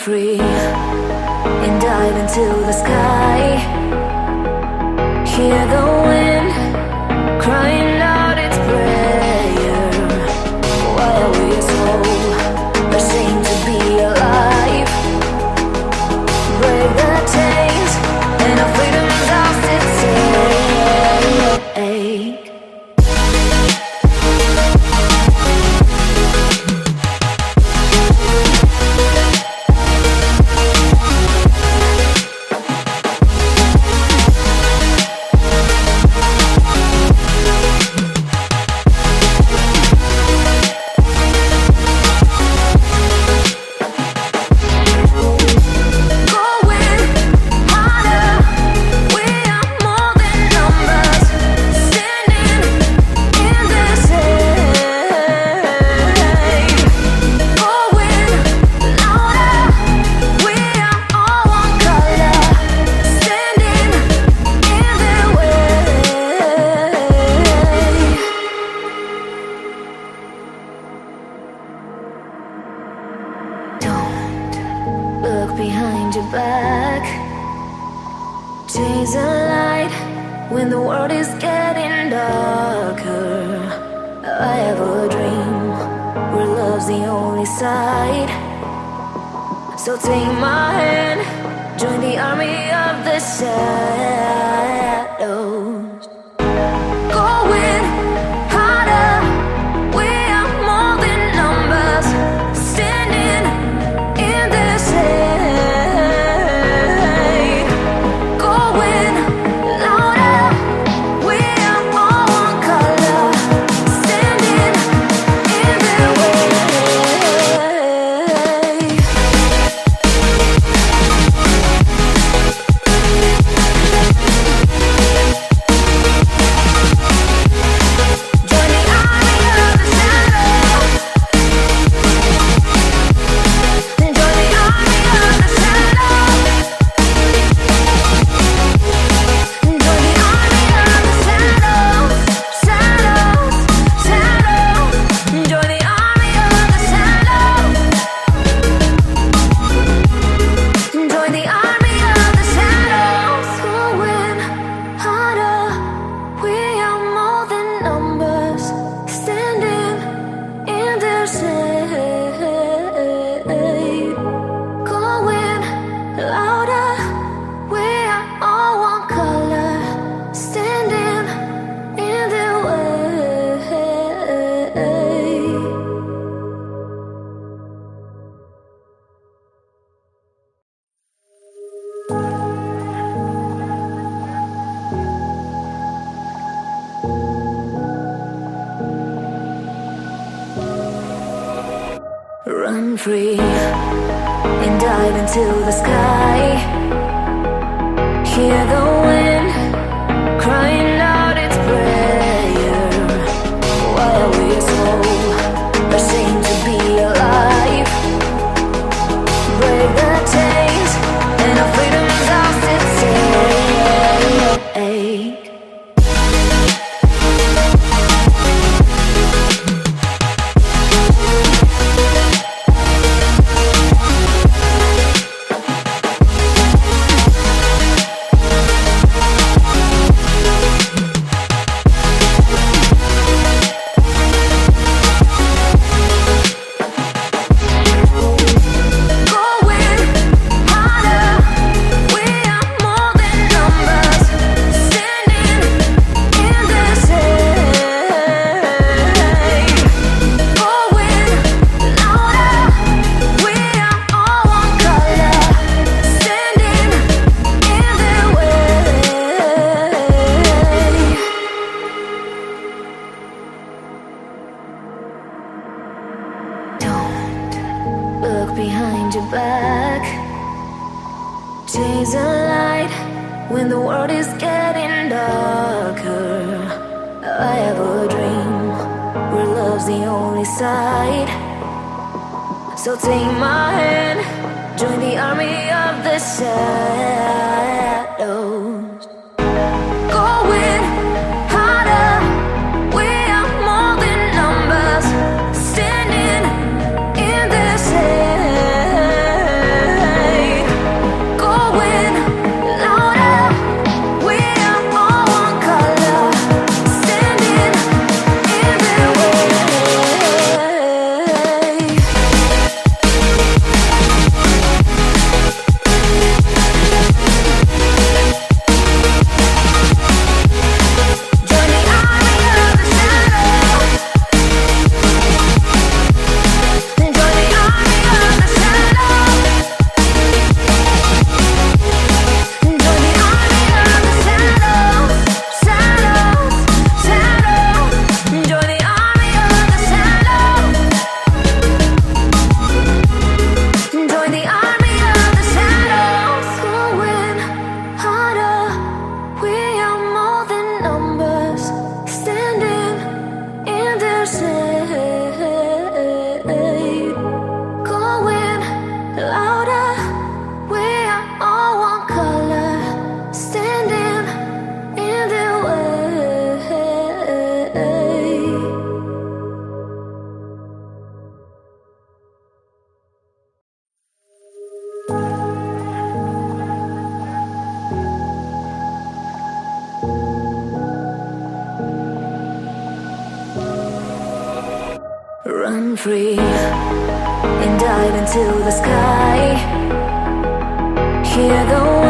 free and dive into the sky. Hear the wind crying out its prayer. Why are we so ashamed to be alive? Break the chains and our freedom's lost its ache. Behind your back, chase a light when the world is getting darker. I have a dream where love's the only side. So take my hand, join the army of the shadows. Going harder, we are more than numbers, standing in this air. Run free and dive into the sky. Hear the wind crying out its prayer. Why are we so ashamed to be alive? Break the chains and our freedom's lost its ache. Behind your back, chase a light when the world is getting darker. I have a dream where love's the only side. So take my hand, join the army of the shadows. Going harder, we are more than numbers, standing in this air. free and dive into the sky. Hear the